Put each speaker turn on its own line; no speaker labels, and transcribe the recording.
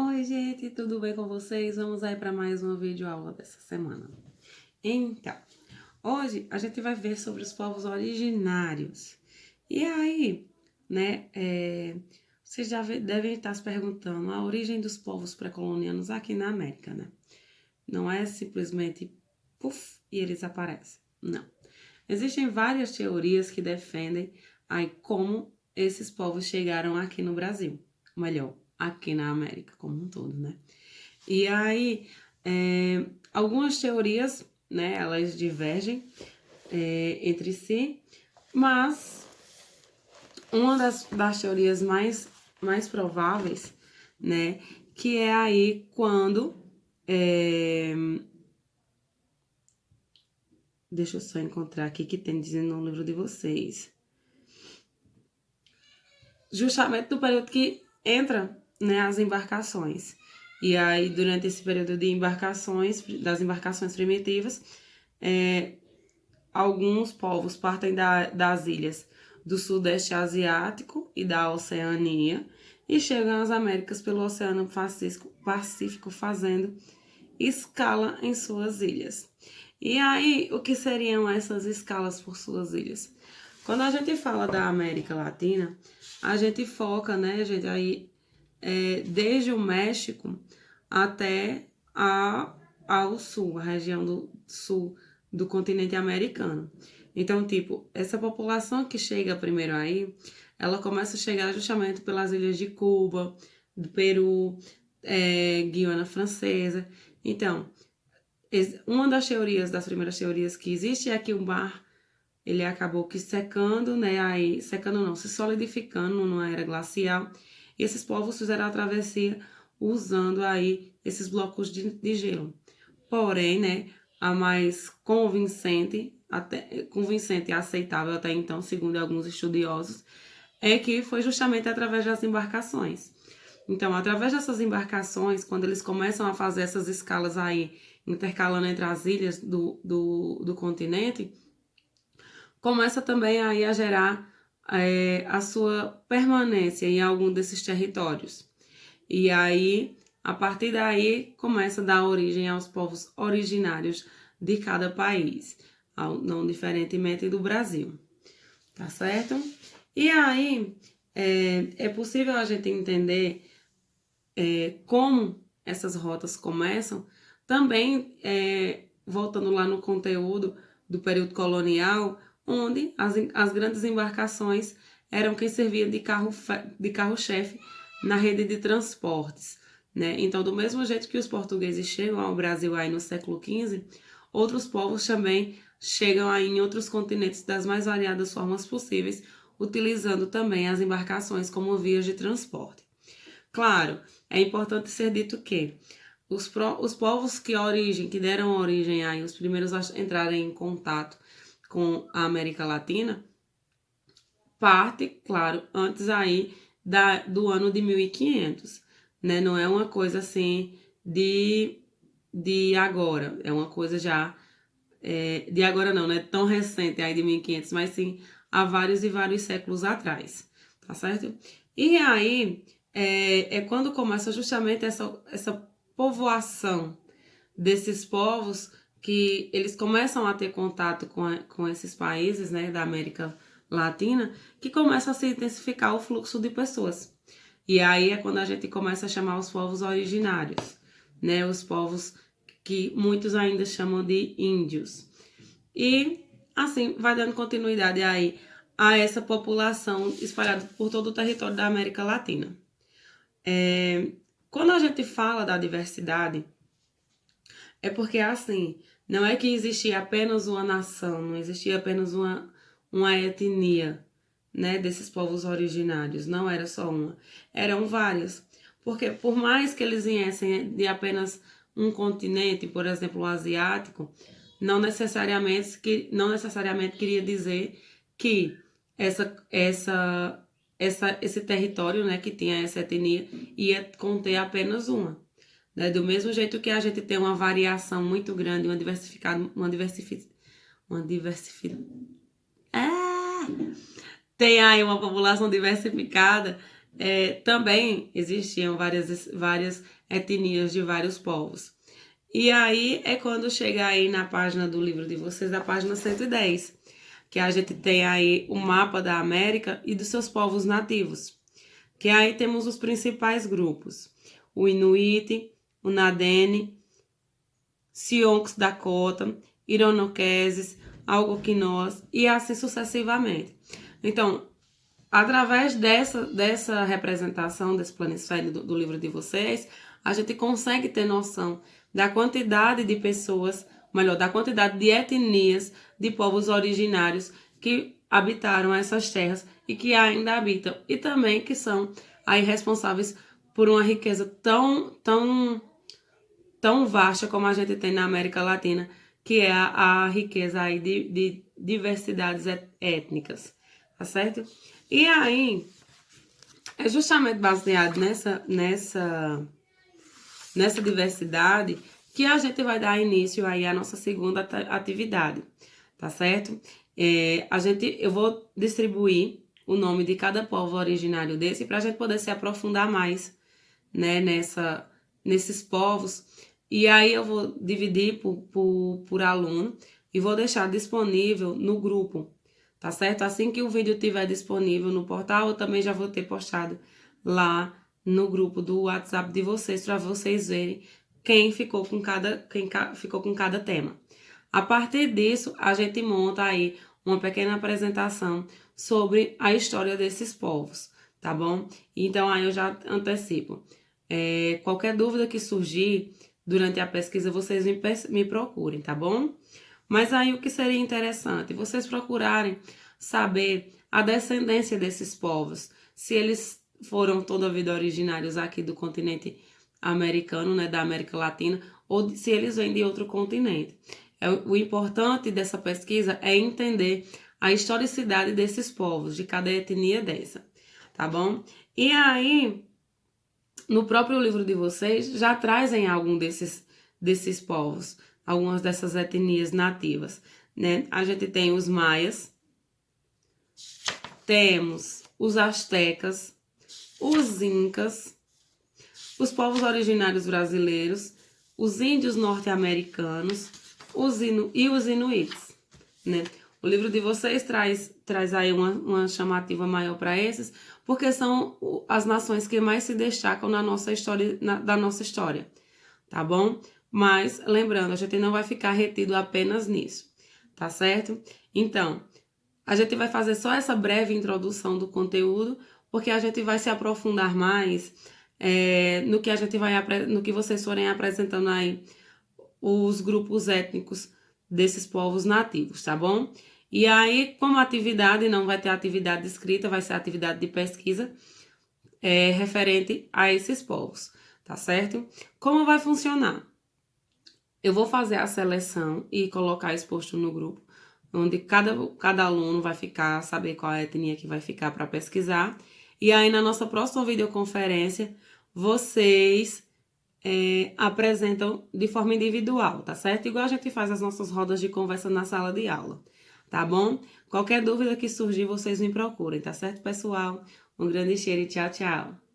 Oi, gente, tudo bem com vocês? Vamos aí para mais uma videoaula dessa semana. Então, hoje a gente vai ver sobre os povos originários. E aí, né, vocês já devem estar se perguntando a origem dos povos pré-colombianos aqui na América, né? Não é simplesmente puf, e eles aparecem. Não. Existem várias teorias que defendem aí como esses povos chegaram aqui no Brasil. Ou melhor, aqui na América como um todo, né? E aí, algumas teorias, né, elas divergem entre si, mas uma das teorias mais prováveis, né, que é aí quando deixa eu só encontrar aqui que tem dizendo no livro de vocês. Justamente do período que entra, né, as embarcações. E aí, durante esse período de embarcações, das embarcações primitivas, alguns povos partem das ilhas do Sudeste Asiático e da Oceania e chegam às Américas pelo Oceano Pacífico fazendo escala em suas ilhas. E aí, o que seriam essas escalas por suas ilhas? Quando a gente fala da América Latina, a gente foca, né, gente, aí desde o México até ao sul, a região do sul do continente americano. Então, tipo, essa população que chega primeiro aí, ela começa a chegar justamente pelas ilhas de Cuba, do Peru, Guiana Francesa. Então, uma das primeiras teorias que existe é que o mar ele acabou que secando, né? Aí, secando não, se solidificando numa era glacial. E esses povos fizeram a travessia usando aí esses blocos de gelo. Porém, né, a mais convincente e aceitável até então, segundo alguns estudiosos, é que foi justamente através das embarcações. Então, através dessas embarcações, quando eles começam a fazer essas escalas aí, intercalando entre as ilhas do continente, começa também aí a gerar a sua permanência em algum desses territórios. E aí, a partir daí, começa a dar origem aos povos originários de cada país, não diferentemente do Brasil, tá certo? E aí, é possível a gente entender como essas rotas começam, também voltando lá no conteúdo do período colonial, onde as grandes embarcações eram quem servia de carro-chefe na rede de transportes, né? Então, do mesmo jeito que os portugueses chegam ao Brasil aí no século XV, outros povos também chegam aí em outros continentes das mais variadas formas possíveis, utilizando também as embarcações como vias de transporte. Claro, é importante ser dito que os povos que deram origem aí, os primeiros a entrarem em contato com a América Latina, parte, claro, antes aí do ano de 1500, né? Não é uma coisa assim de agora, é uma coisa já de agora não é tão recente aí de 1500, mas sim há vários e vários séculos atrás, tá certo? E aí é quando começa justamente essa povoação desses povos que eles começam a ter contato com esses países, né, da América Latina, que começa a se intensificar o fluxo de pessoas. E aí é quando a gente começa a chamar os povos originários, né, os povos que muitos ainda chamam de índios. E assim vai dando continuidade aí a essa população espalhada por todo o território da América Latina. Quando a gente fala da diversidade, é porque assim, não é que existia apenas uma nação, não existia apenas uma etnia, né, desses povos originários, não era só uma, eram várias. Porque por mais que eles viessem de apenas um continente, por exemplo, o asiático, não necessariamente queria dizer que esse território, né, que tinha essa etnia, ia conter apenas uma. Né? Do mesmo jeito que a gente tem uma variação muito grande, tem aí uma população diversificada, também existiam várias etnias de vários povos. E aí é quando chega aí na página do livro de vocês, da página 110, que a gente tem aí o mapa da América e dos seus povos nativos. Que aí temos os principais grupos: o Inuit, o Nadene, Sionux Dakota, Ironoqueses, Algoquinós e assim sucessivamente. Então, através dessa representação desse planisfério do livro de vocês, a gente consegue ter noção da quantidade de pessoas, melhor, da quantidade de etnias de povos originários que habitaram essas terras e que ainda habitam, e também que são aí responsáveis por uma riqueza tão vasta como a gente tem na América Latina, que é a riqueza aí de diversidades étnicas, tá certo? E aí, é justamente baseado nessa diversidade que a gente vai dar início aí à nossa segunda atividade, tá certo? Eu vou distribuir o nome de cada povo originário desse para a gente poder se aprofundar mais, né, nesses povos. E aí eu vou dividir por aluno e vou deixar disponível no grupo, tá certo? Assim que o vídeo estiver disponível no portal, eu também já vou ter postado lá no grupo do WhatsApp de vocês, para vocês verem quem ficou com cada tema. A partir disso, a gente monta aí uma pequena apresentação sobre a história desses povos, tá bom? Então aí eu já antecipo. Qualquer dúvida que surgir durante a pesquisa, vocês me procurem, tá bom? Mas aí o que seria interessante? Vocês procurarem saber a descendência desses povos, se eles foram toda a vida originários aqui do continente americano, né, da América Latina, ou se eles vêm de outro continente. O importante dessa pesquisa é entender a historicidade desses povos, de cada etnia dessa, tá bom? E aí, no próprio livro de vocês, já trazem algum desses povos, algumas dessas etnias nativas, né? A gente tem os maias, temos os astecas, os incas, os povos originários brasileiros, os índios norte-americanos e os inuits, né? O livro de vocês traz aí uma chamativa maior para esses, porque são as nações que mais se destacam na nossa história, da nossa história, tá bom? Mas, lembrando, a gente não vai ficar retido apenas nisso, tá certo? Então, a gente vai fazer só essa breve introdução do conteúdo, porque a gente vai se aprofundar mais no que vocês forem apresentando aí os grupos étnicos desses povos nativos, tá bom? E aí, como atividade, não vai ter atividade escrita, vai ser atividade de pesquisa referente a esses povos, tá certo? Como vai funcionar? Eu vou fazer a seleção e colocar exposto no grupo, onde cada aluno vai saber qual é a etnia que vai ficar para pesquisar. E aí, na nossa próxima videoconferência, vocês apresentam de forma individual, tá certo? Igual a gente faz as nossas rodas de conversa na sala de aula, tá bom? Qualquer dúvida que surgir, vocês me procurem, tá certo, pessoal? Um grande cheiro e tchau, tchau!